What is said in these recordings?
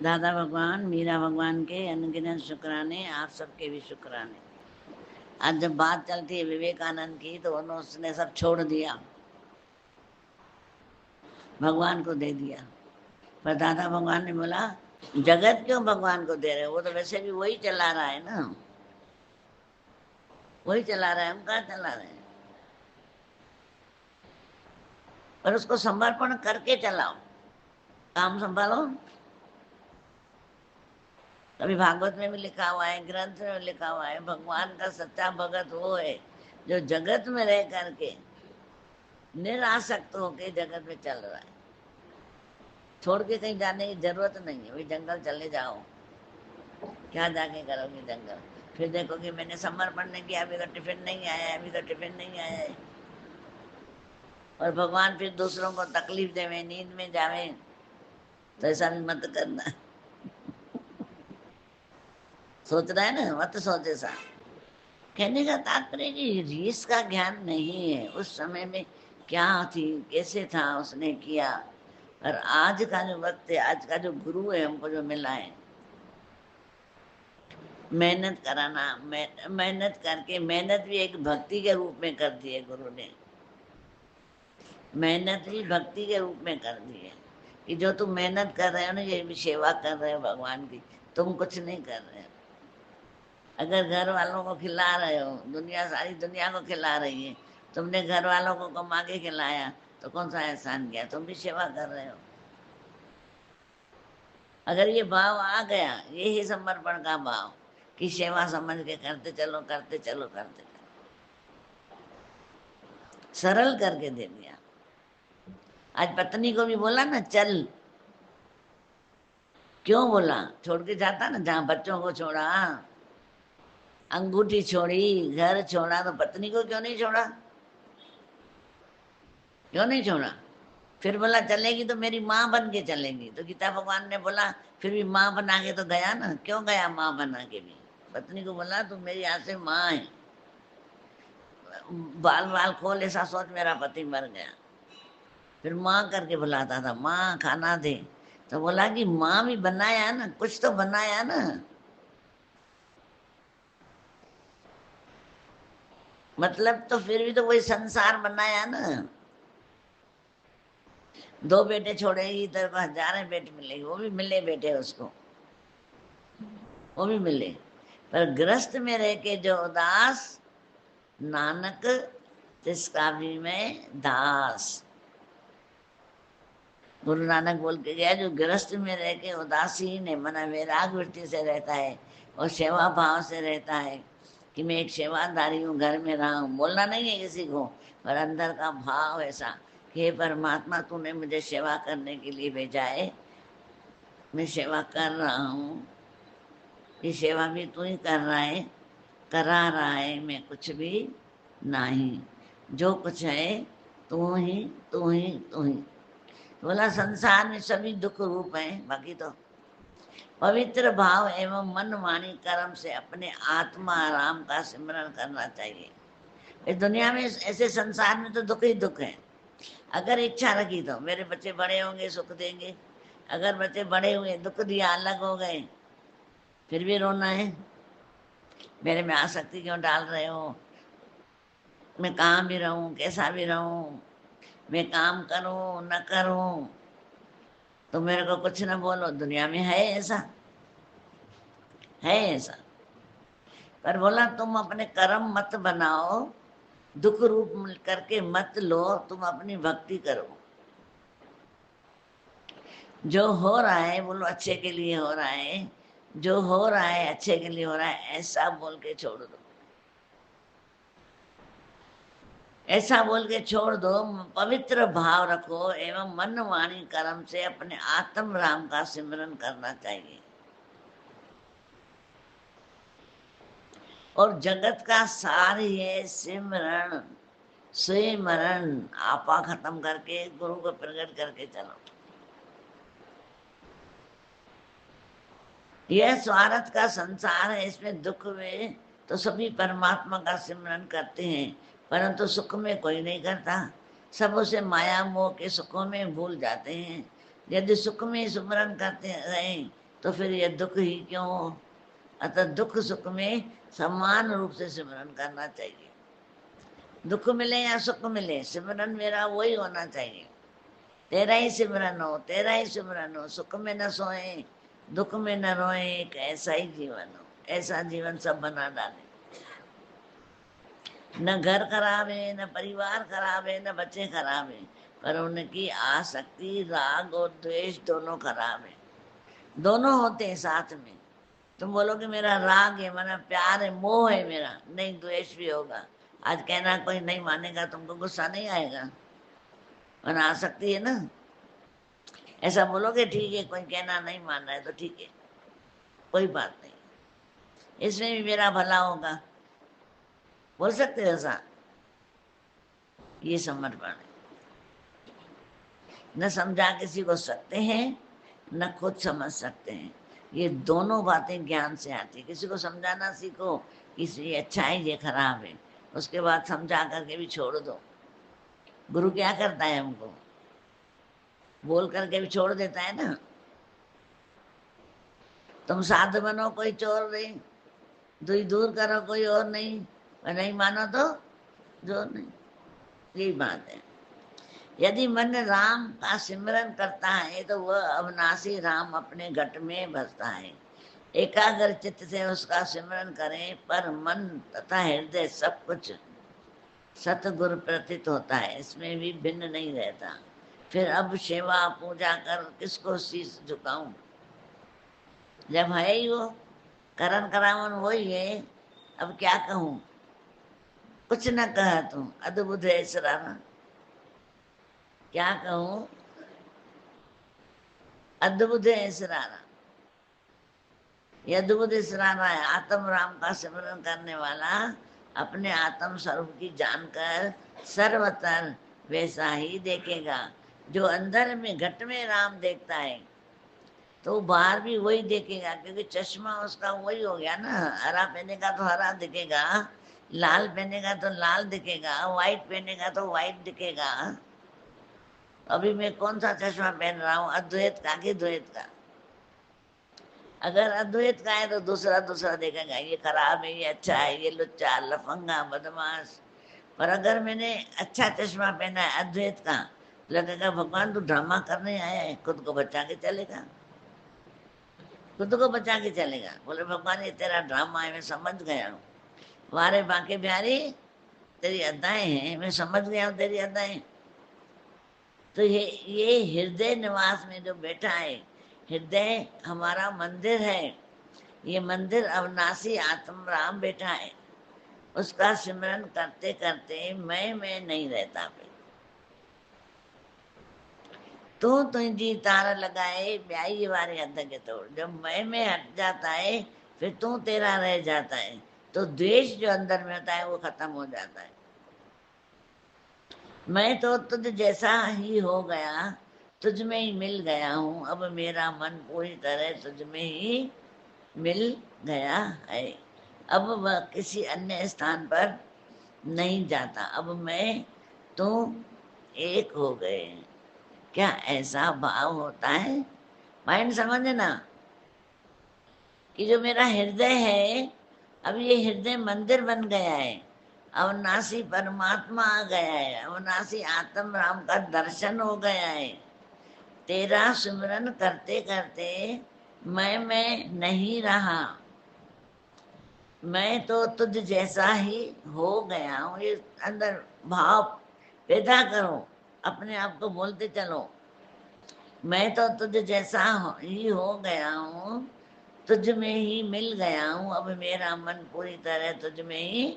दादा भगवान, मीरा भगवान के अनगिनत शुक्राने, आप सबके भी शुक्राने। आज जब बात चलती है विवेकानंद की तो उसने सब छोड़ दिया, भगवान को दे दिया। पर दादा भगवान ने बोला जगत क्यों भगवान को दे रहे हो, वो तो वैसे भी वही चला रहा है ना, वही चला रहा है, हम कहाँ चला रहे हैं। पर उसको समर्पण करके चलाओ, काम संभालो। कभी भागवत में भी लिखा हुआ है, ग्रंथ में भी लिखा हुआ है, भगवान का सच्चा भगत वो है जो जगत में रह करके निरासक्त होके जगत में चल रहा है। छोड़ के कहीं जाने की जरूरत नहीं है, वही जंगल चले जाओ, क्या जाके करोगे जंगल। फिर देखोगे मैंने समर्पण नहीं किया, अभी तो टिफिन नहीं आया, अभी तो टिफिन नहीं आया है। और भगवान फिर दूसरों को तकलीफ देवे, नींद में जावे, तो ऐसा भी मत करना। सोच रहा है ना, मत सोच ऐसा। कहने का तात्पर्य कि रीस का ज्ञान नहीं है, उस समय में क्या थी, कैसे था, उसने किया। और आज का जो वक्त है, आज का जो गुरु है हमको जो मिला है, मेहनत कराना, मेहनत करके, मेहनत भी एक भक्ति के रूप में कर दी है गुरु ने, मेहनत भी भक्ति के रूप में कर दी है। कि जो तुम मेहनत कर रहे हो ना, ये भी सेवा कर रहे हो भगवान की, तुम कुछ नहीं कर रहे हो। अगर घर वालों को खिला रहे हो, दुनिया सारी दुनिया को खिला रही है, तुमने घर वालों को कमा के खिलाया तो कौन सा एहसान किया, तुम भी सेवा कर रहे हो। अगर ये भाव आ गया, ये ही समर्पण का भाव, कि सेवा समझ के करते चलो, करते चलो, करते चलो, सरल करके दे दिया। आज पत्नी को भी बोला ना चल, क्यों बोला, छोड़ के जाता ना, जहां बच्चों को छोड़ा, अंगूठी छोड़ी, घर छोड़ा, तो पत्नी को क्यों नहीं छोड़ा, क्यों नहीं छोड़ा। फिर बोला चलेगी तो मेरी माँ बन के चलेगी, तो गीता भगवान ने बोला फिर भी माँ बना के तो गया ना, क्यों गया माँ बना के भी। पत्नी को बोला तू मेरी यहाँ से माँ है, बाल बाल खोल, ऐसा सोच मेरा पति मर गया। फिर माँ करके बुलाता था, माँ खाना दे, तो बोला कि माँ भी बनाया ना, कुछ तो बनाया ना, मतलब तो फिर भी तो वही संसार बनाया ना। दो बेटे छोड़ेगी तो हजारों बेटे मिलेगी, वो भी मिले बेटे उसको, वो भी मिले। पर गृहस्थ में रह के जो उदास, नानक तिसका भी में दास। गुरु नानक बोल के गया, जो गृहस्थ में रह के उदासीन है, मना वैराग वृत्ति से रहता है और सेवा भाव से रहता है, कि मैं एक सेवादारी हूँ, घर में रहा हूँ, बोलना नहीं है किसी को, पर अंदर का भाव ऐसा कि हे परमात्मा तूने मुझे सेवा करने के लिए भेजा है, मैं सेवा कर रहा हूँ, ये सेवा भी तू ही कर रहा है, करा रहा है, मैं कुछ भी नहीं, जो कुछ है तू ही, तू ही, तू ही। बोला संसार में सभी दुख रूप हैं, बाकी तो पवित्र भाव एवं मन वाणी कर्म से अपने आत्मा राम का सिमरण करना चाहिए। इस दुनिया में, ऐसे संसार में तो दुख ही दुख है। अगर इच्छा रखी तो मेरे बच्चे बड़े होंगे सुख देंगे, अगर बच्चे बड़े हुए दुख दिया, अलग हो गए, फिर भी रोना है, मेरे में आसक्ति क्यों डाल रहे हो, मैं कहाँ भी रहूं, कैसा भी रहूं, मैं काम करूं न करूं, तो मेरे को कुछ न बोलो। दुनिया में है ऐसा, है ऐसा। पर बोला तुम अपने कर्म मत बनाओ, दुख रूप करके मत लो, तुम अपनी भक्ति करो। जो हो रहा है बोलो अच्छे के लिए हो रहा है, जो हो रहा है अच्छे के लिए हो रहा है, ऐसा बोल के छोड़ दो, ऐसा बोल के छोड़ दो। पवित्र भाव रखो एवं मन वाणी कर्म से अपने आत्म राम का सिमरन करना चाहिए। और जगत का सार ये सिमरण, स्विमरण, आपा खत्म करके गुरु को प्रकट करके चलो। यह स्वार्थ का संसार है, इसमें दुख में तो सभी परमात्मा का सिमरन करते हैं, परंतु सुख में कोई नहीं करता। सब उसे माया मोह के सुखों में भूल जाते हैं। यदि सुख में स्मरण करते रहे तो फिर ये दुख ही क्यों हो। अतः दुख सुख में समान रूप से सिमरन करना चाहिए। दुख मिले या सुख मिले, सिमरन मेरा वही होना चाहिए। तेरा ही सिमरन हो, तेरा ही सिमरन हो। सुख में न सोए, दुख में न रोए, एक ऐसा ही जीवन हो। ऐसा जीवन सब बना डाले। न घर खराब है, न परिवार खराब है, न बच्चे खराब है, पर उनकी आसक्ति राग और द्वेष दोनों खराब है। दोनों होते हैं साथ में। तुम बोलो कि मेरा राग है, मेरा प्यार है, मोह है मेरा, नहीं द्वेष भी होगा। आज कहना कोई नहीं मानेगा, तुमको गुस्सा नहीं आएगा, वरना आसक्ति है ना। ऐसा बोलोगे ठीक है, कोई कहना नहीं मान रहा है तो ठीक है, कोई बात नहीं, इसमें भी मेरा भला होगा, बोल सकते हो ऐसा। ये समर्पण है। न समझा किसी को सकते हैं, न खुद समझ सकते हैं। ये दोनों बातें ज्ञान से आती है। किसी को समझाना सीखो कि ये अच्छा है, ये खराब है, उसके बाद समझा करके भी छोड़ दो। गुरु क्या करता है, हमको बोल करके भी छोड़ देता है ना। तुम साधु बनो, कोई चोर नहीं, दुई दूर करो, कोई और नहीं, और नहीं मानो तो जोर नहीं। यही बात है। यदि मन राम का सिमरन करता है तो वह अविनाशी राम अपने घट में बसता है। एकाग्र चित्त से उसका सिमरन करें, पर मन तथा हृदय सब कुछ सतगुरु प्रतीत होता है, इसमें भी भिन्न नहीं रहता। फिर अब सेवा पूजा कर किसको शीश झुकाऊं, जब है ही वो करण करावन वही है। अब क्या कहूं, कुछ न कह तू अद्भुत है सराहना। क्या कहूं, अद्भुत है सराहना। यह अद्भुत सराहना है। आत्म राम का सिमरन करने वाला अपने आत्म स्वरूप की जानकर सर्वतर वैसा ही देखेगा। जो अंदर में घट में राम देखता है तो बाहर भी वही देखेगा, क्योंकि चश्मा उसका वही हो गया ना। हरा पहनेगा तो हरा दिखेगा, लाल पहनेगा तो लाल दिखेगा, व्हाइट पहनेगा तो व्हाइट दिखेगा। अभी मैं कौन सा चश्मा पहन रहा हूँ, अद्वैत का कि द्वैत का। अगर अद्वैत का है तो दूसरा दूसरा देखेगा, ये खराब है, ये अच्छा है, ये लुच्चा लफंगा बदमाश। पर अगर मैंने अच्छा चश्मा पहना है अद्वैत का, लगेगा भगवान तू ड्रामा करने आया है, खुद को बचा के चलेगा, खुद को बचा के चलेगा। बोले भगवान ये तेरा ड्रामा है, मैं समझ गया हूँ। वारे बांके बिहारी तेरी अदाएं हैं, मैं समझ गया हूँ तेरी अदाएं। तो ये हृदय निवास में जो बैठा है, हृदय हमारा मंदिर है। ये मंदिर अविनाशी आत्म राम बैठा है। उसका सिमरन करते करते मैं नहीं रहता। फिर तू तुझी तार लगाए ब्याई वारे हद के तोड़। जब मैं में हट जाता है फिर तू तेरा रह जाता है, तो द्वेष जो अंदर में होता है वो खत्म हो जाता है। मैं तो तुझ जैसा ही हो गया, तुझ में ही मिल गया हूँ। अब मेरा मन पूरी तरह तुझ में ही मिल गया है। अब वह किसी अन्य स्थान पर नहीं जाता। अब मैं तू एक हो गए। क्या ऐसा भाव होता है? माइंड समझना कि जो मेरा हृदय है, अब ये हृदय मंदिर बन गया है। अविनाशी परमात्मा आ गया है, अविनाशी आत्म राम का दर्शन हो गया है। तेरा सिमरन करते करते मैं नहीं रहा, मैं तो तुझ जैसा ही हो गया हूँ। ये अंदर भाव पैदा करो, अपने आप को बोलते चलो, मैं तो तुझ जैसा ही हो गया हूँ, तुझ में ही मिल गया हूँ। अब मेरा मन पूरी तरह तुझ में ही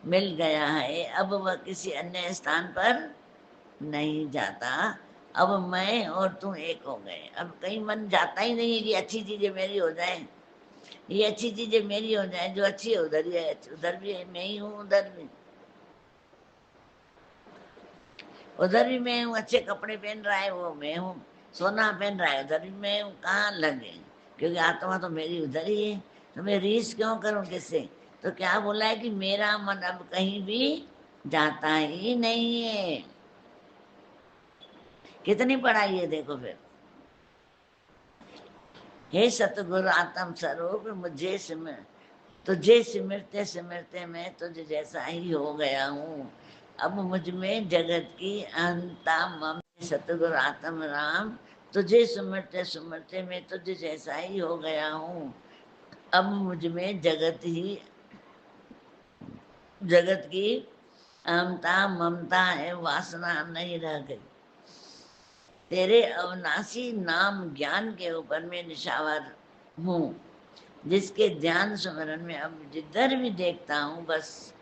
मिल गया है। अब वह किसी अन्य स्थान पर नहीं जाता। अब मैं और तू एक हो गए। अब कहीं मन जाता ही नहीं है कि अच्छी चीजें मेरी हो जाए, ये अच्छी चीजें मेरी हो जाए, जो अच्छी है उधर ही है, उधर भी है, मैं ही हूँ, उधर भी मैं हूँ। अच्छे कपड़े पहन रहा है वो मैं हूँ, सोना पहन रहा है उधर भी मैं हूँ। कहाँ लगे, क्योंकि आत्मा तो मेरी उधर ही है। तो मैं रीस क्यों करूं किससे? तो क्या बोला है कि मेरा मन अब कहीं भी जाता ही नहीं है। कितनी पढ़ाई है देखो फिर। हे सतगुरु आत्म स्वरूप मुझे सिमर, तुझे सिमरते सिमरते मैं तुझ जैसा ही हो गया हूँ। अब मुझ में जगत की अहंता मम, सतगुरु आत्म राम तुझे सुमरते सुमरते मैं तुझ जैसा ही हो गया हूँ। अब मुझ में जगत की अहंता ममता है वासना नहीं रह गई। तेरे अविनाशी नाम ज्ञान के ऊपर मैं निशावर हूँ, जिसके ध्यान स्मरण में अब जिधर भी देखता हूँ बस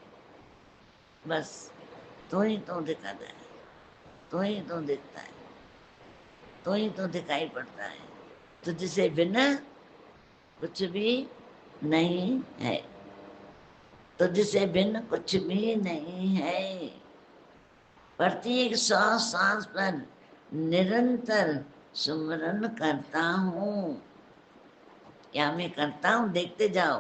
बस तू ही तो दिखाता है, तू ही तो दिखता है, तू ही तो दिखाई पड़ता है। तुझसे बिना कुछ भी नहीं है, तुझसे बिन कुछ भी नहीं है। प्रत्येक सांस सांस पर निरंतर सुमरन करता हूँ। क्या मैं करता हूँ? देखते जाओ।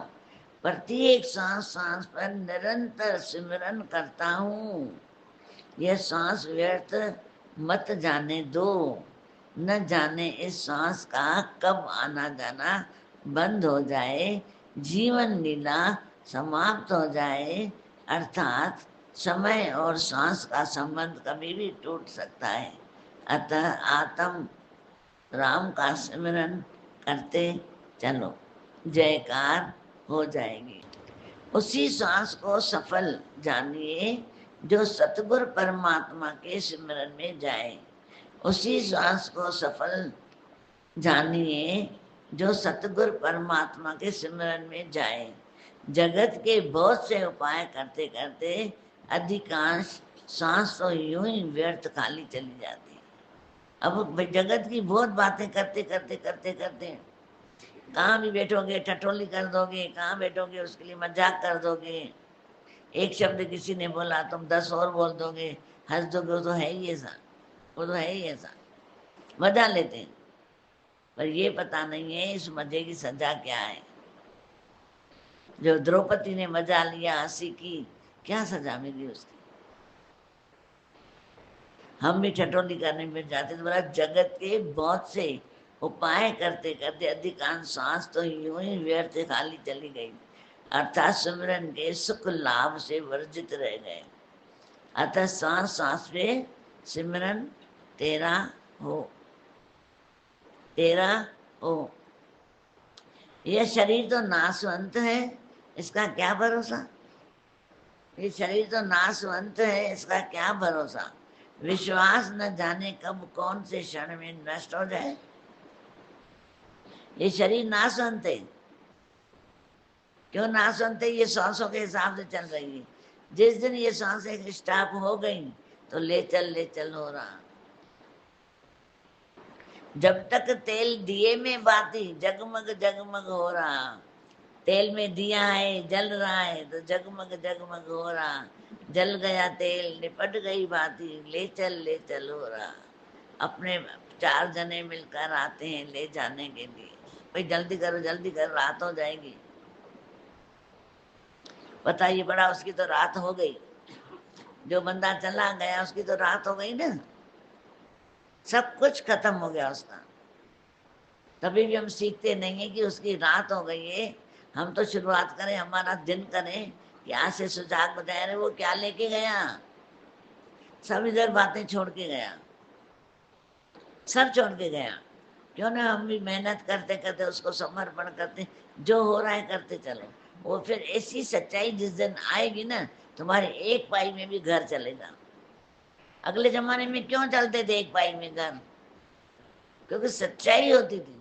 प्रत्येक सांस सांस पर निरंतर सिमरन करता हूँ। यह सांस व्यर्थ मत जाने दो, न जाने इस सांस का कब आना जाना बंद हो जाए, जीवन लीला समाप्त हो जाए। अर्थात समय और सांस का संबंध कभी भी टूट सकता है। अतः आत्म राम का सिमरन करते चलो, जयकार हो जाएगी। उसी सांस को सफल जानिए जो सतगुरु परमात्मा के सिमरन में जाए। उसी सांस को सफल जानिए जो सतगुरु परमात्मा के सिमरन में जाए। जगत के बहुत से उपाय करते करते अधिकांश सांस तो यूं ही व्यर्थ खाली चली जाती है। अब जगत की बहुत बातें करते करते करते करते कहाँ भी बैठोगे ठठोली कर दोगे, कहाँ बैठोगे उसके लिए मजाक कर दोगे। एक शब्द किसी ने बोला तुम 10 और बोल दोगे, हंस दोगे, वो तो है ही ऐसा, वो तो है ही ऐसा, मजा लेते हैं। पर ये पता नहीं है इस मजे की सजा क्या है। जो द्रौपदी ने मजा लिया, हंसी की, क्या सजा मिली उसकी? हम भी ठठोली करने में जाते तो बोला जगत के बहुत से उपाय करते करते अधिकांश सांस तो यूं ही व्यर्थ खाली चली गई, अर्थात सिमरन के सुख लाभ से वर्जित रह गए। अतः सांस सांस पे सिमरन तेरा हो, तेरा हो। यह शरीर तो नाशवंत है, इसका क्या भरोसा? ये शरीर तो नाशवंत है, इसका क्या भरोसा? विश्वास न जाने कब कौन से क्षण में नष्ट हो जाए। ये शरीर नाशवंत है। क्यों नाशवंत है? ये सांसों के हिसाब से चल रही है। जिस दिन ये सांसें स्टॉप हो गई तो ले चल हो रहा। जब तक तेल दिए में बाती जगमग जगमग हो रहा, तेल में दिया है जल रहा है तो जगमग जगमग हो रहा। जल गया तेल निपट गई बाती, ले चल हो रहा। अपने 4 जने मिलकर आते हैं ले जाने के लिए, भाई जल्दी करो रात हो जाएगी। बताइए बड़ा उसकी तो रात हो गई, जो बंदा चला गया उसकी तो रात हो गई ना, सब कुछ खत्म हो गया उसका। तभी भी हम सीखते नहीं है कि उसकी रात हो गई है। हम तो शुरुआत करें, हमारा दिन करें कि आज से सुजाग बताया रहे वो क्या लेके गया, सब इधर बातें छोड़ के गया, सब छोड़ के गया। क्यों ना हम भी मेहनत करते करते उसको समर्पण करते, जो हो रहा है करते चलो। वो फिर ऐसी सच्चाई जिस दिन आएगी ना, तुम्हारे एक पाई में भी घर चलेगा। अगले जमाने में क्यों चलते थे एक पाई में घर? क्योंकि सच्चाई होती थी।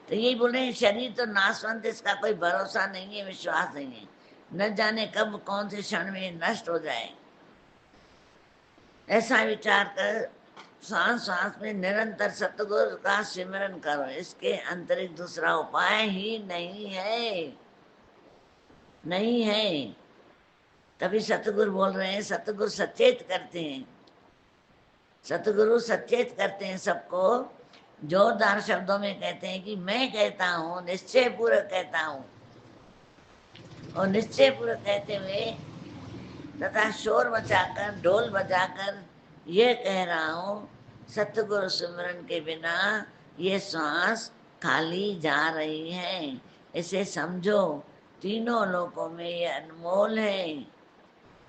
तो यही बोल रहे हैं शरीर तो नाशवंत, इसका कोई भरोसा नहीं है, विश्वास नहीं है। न जाने कब कौन से क्षण में नष्ट हो जाए। ऐसा विचार कर सांस सांस में निरंतर सतगुरु का सिमरन करो, इसके अंतरिक्त दूसरा उपाय ही नहीं है, नहीं है। तभी सतगुरु बोल रहे हैं, सतगुरु सचेत करते हैं, सतगुरु सचेत करते हैं सबको। जोरदार शब्दों में कहते हैं कि मैं कहता हूँ, निश्चय पूर्वक कहता हूँ। और निश्चय पूर्वक कहते हुए तथा शोर मचाकर ढोल बजाकर यह कह रहा हूँ, सतगुरु सिमरन के बिना ये श्वास खाली जा रही है, इसे समझो। तीनों लोकों में ये अनमोल है,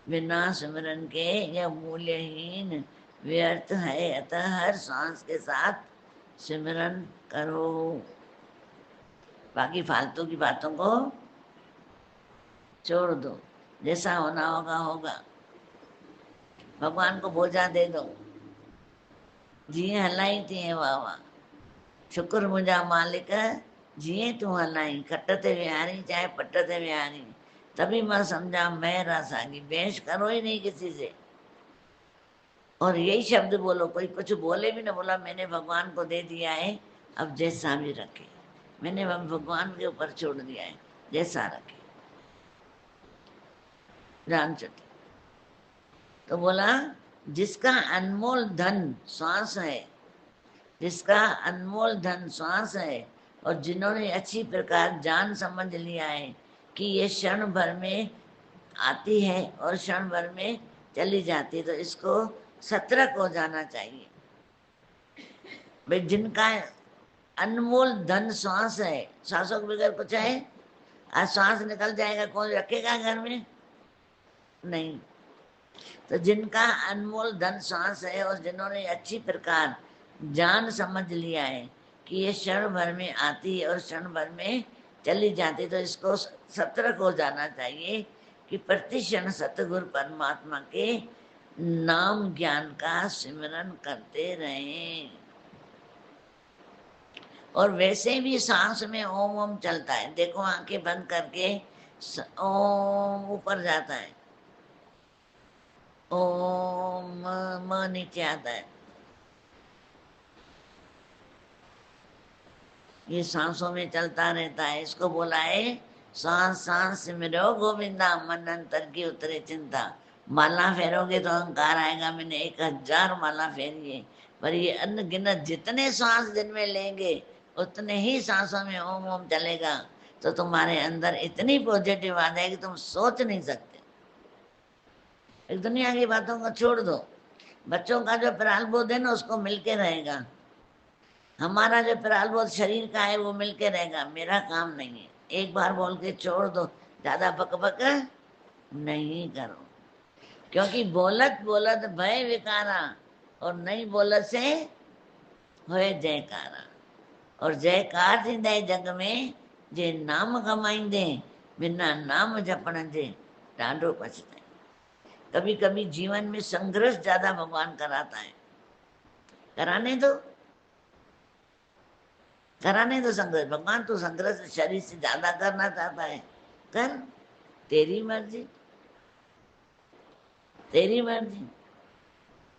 बिना सिमरन के यह मूल्यहीन व्यर्थ है। अतः हर सांस के साथ सिमरन करो। बाकी फालतू की बातों को छोड़ दो, जैसा होना होगा होगा। भगवान को बोझा दे दो, जीअं हलाई तीअं वाह वाह। शुक्र मुंहिंजा मालिक, जीअं तूं हलाई, खट ते विहारी चाहे पट ते विहारी, तभी मैं समझा मेरा सागी। बहस करो ही नहीं किसी से, और यही शब्द बोलो। कोई कुछ बोले भी ना, बोला मैंने भगवान को दे दिया है, अब जैसा भी रखे, मैंने भगवान के ऊपर छोड़ दिया है, जैसा रखे, जान चुके। तो बोला जिसका अनमोल धन श्वास है, जिसका अनमोल धन श्वास है, और जिन्होंने अच्छी प्रकार जान समझ लिया है कि ये क्षण भर में आती है और क्षण भर में चली जाती है, तो इसको सतर्क हो जाना चाहिए। भाई जिनका अनमोल धन श्वास है, श्वासों के बगैर कुछ है? आज श्वास निकल जाएगा, कौन रखेगा घर में? नहीं। तो जिनका अनमोल धन श्वास है, और जिन्होंने अच्छी प्रकार जान समझ लिया है कि ये क्षण भर में आती है और क्षण भर में चली जाती, तो इसको सतर्क हो जाना चाहिए कि प्रति क्षण सतगुरु परमात्मा के नाम ज्ञान का सिमरन करते रहें। और वैसे भी सांस में ओम ओम चलता है, देखो आंखें बंद करके ओम ऊपर जाता है, ओम म नीचे आता है। ये सांसों में चलता रहता है, इसको बोला है सांस सांस सिमरो गोविंदा, मन अंतर की उतरे चिंता। माला फेरोगे तो अहंकार आएगा, मैंने 1000 माला फेरी है, पर ये अनगिनत जितने सांस दिन में लेंगे उतने ही सांसों में ओम ओम चलेगा, तो तुम्हारे अंदर इतनी पॉजिटिव आ जाएगी तुम सोच नहीं सकते। एक दुनिया की बातों को छोड़ दो, बच्चों का जो प्रारब्ध है ना उसको मिलके रहेगा, हमारा जो प्रारब्ध शरीर का है वो मिलके रहेगा, मेरा काम नहीं है। एक बार बोल के छोड़ दो, ज्यादा बक बक नहीं करो, क्योंकि बोलत बोलत भय विकारा, और नहीं बोलत से होए जयकारा। और जयकार थींदे जग में जे नाम कमाईंदे, बिना नाम जपण जे ॾाढो पछताए। कभी कभी जीवन में संघर्ष ज्यादा भगवान कराता है, कराने दो, कराने दो संघर्ष। भगवान तो संघर्ष शरीर से ज्यादा करना चाहता है, कर, तेरी मर्जी, तेरी मर्जी।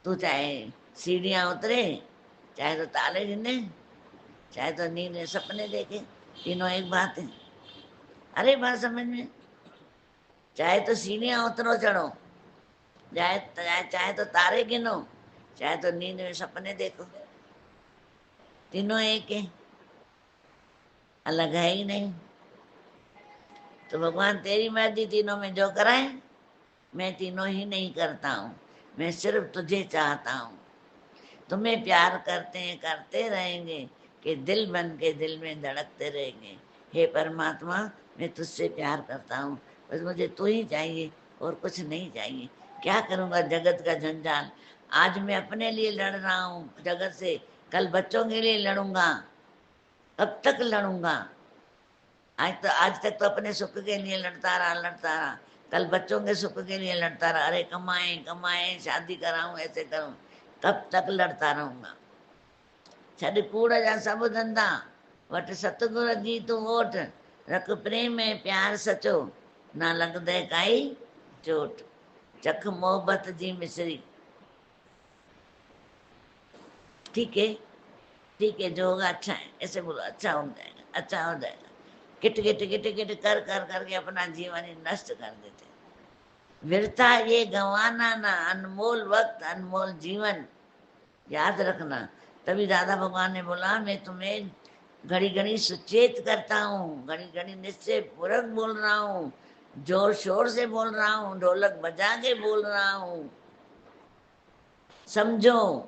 तू चाहे सीढ़ियां उतरे, चाहे तो ताले गिने, चाहे तो नींद में सपने देखे, तीनों एक बात है। अरे बात समझ में, चाहे तो सीढ़ियां उतरो चढ़ो, चाहे तो तारे गिनो, चाहे तो नींद में सपने देखो, तीनों एक है, अलग है ही नहीं। तो भगवान तेरी मर्जी, तीनों में जो कराए, मैं तीनों ही नहीं करता हूँ, मैं सिर्फ तुझे चाहता हूँ। तुम्हें प्यार करते हैं, करते रहेंगे, कि दिल बन के दिल में धड़कते रहेंगे। हे परमात्मा, मैं तुझसे प्यार करता हूँ, बस मुझे तू ही चाहिए और कुछ नहीं चाहिए। क्या करूँगा जगत का जंजाल, आज मैं अपने लिए लड़ रहा हूँ जगत से, कल बच्चों के लिए लड़ूंगा, कब तक लड़ूंगा? आज तक तो अपने सुख के लिए लड़ता रहा, कल बच्चों के सुख के लिए लड़ता रहा। अरे कमाए कमाए, शादी कराऊं, ऐसे करूं, कब तक लड़ता रहूंगा? छॾ कूड़ जा सब धंधा, वट सतगुर जी तू ओट, रख प्रेम में प्यार सचो, ना लॻंदे काई चोट, चख मोहब्बत जी मिसरी। ठीक है, ठीक है, जो होगा अच्छा है, ऐसे बोलो, अच्छा हो जाएगा, अच्छा हो जाएगा। किट किट किट किट कर कर करके अपना जीवन ही नष्ट कर देते। व्यर्था ये गंवाना ना, अनमोल वक्त अनमोल जीवन, याद रखना। तभी दादा भगवान ने बोला मैं तुम्हें घड़ी घड़ी सुचेत करता हूँ, घड़ी घड़ी निश्चय पूर्वक बोल रहा हूँ, जोर शोर से बोल रहा हूँ, ढोलक बजा के बोल रहा हूँ। समझो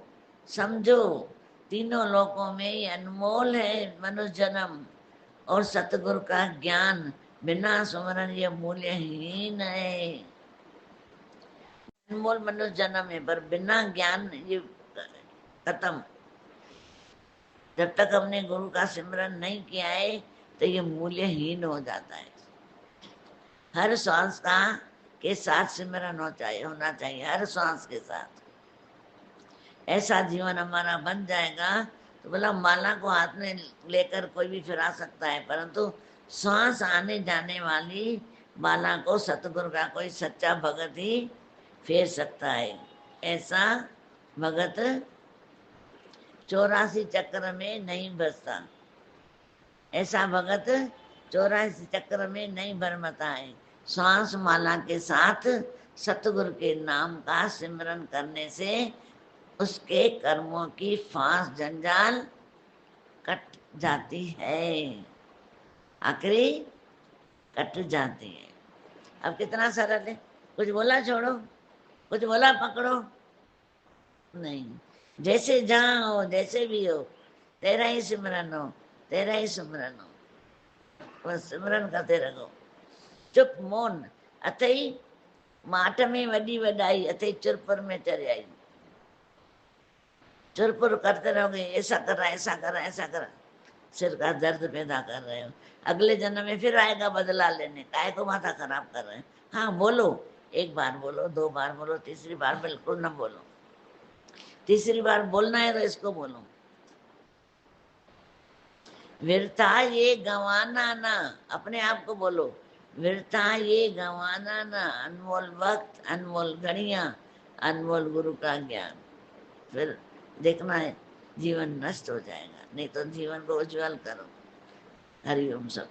समझो, तीनों लोकों में ये अनमोल है मनुष्य जन्म, और सतगुरु का ज्ञान बिना सुमरन ये मूल्यहीन है। अनमोल मनुष्य जन्म है, पर बिना ज्ञान ये खत्म। जब तक हमने गुरु का सिमरन नहीं किया है तो ये मूल्यहीन हो जाता है। हर श्वास का के साथ सिमरन होना चाहिए, हर श्वास के साथ। ऐसा जीवन हमारा बन जाएगा तो बोला माला को हाथ में लेकर कोई भी फिरा सकता है, परंतु श्वास आने जाने वाली माला को सतगुरु का कोई सच्चा भगत ही फेर सकता है। ऐसा भगत 84 चक्र में नहीं बसता, ऐसा भगत 84 चक्र में नहीं भरमता है। श्वास माला के साथ सतगुरु के नाम का सिमरन करने से उसके कर्मों की फांस जंजाल कट जाती है, आखिरी कट जाती है। अब कितना सरल है, कुछ बोला छोड़ो, कुछ बोला पकड़ो, नहीं। जैसे जहाँ हो, जैसे भी हो, तेरा ही सिमरन हो, तेरा ही सिमरन हो, बस सिमरन करते रहो। चुप मौन अथई माठ में वॾी वॾाई, अथई चुरपुर में चरियाई। चुरपुर करते रहोगे, ऐसा कर रहा, ऐसा कर रहा, ऐसा कर रहा, सिर का दर्द पैदा कर रहे हो। अगले जन्म में फिर आएगा बदला लेने, काय को माथा खराब कर रहे हैं। हाँ बोलो, एक बार बोलो, 2 बार बोलो, तीसरी बार बिल्कुल न बोलो। तीसरी बार बोलना है तो इसको बोलो, व्यर्था ये गंवाना ना, अपने आप को बोलो, व्यर्था ये गंवाना ना, अनमोल वक्त, अनमोल घड़ियां, अनमोल गुरु का ज्ञान। फिर देखना है जीवन नष्ट हो जाएगा, नहीं तो जीवन को उज्जवल करो। हरिओम सब।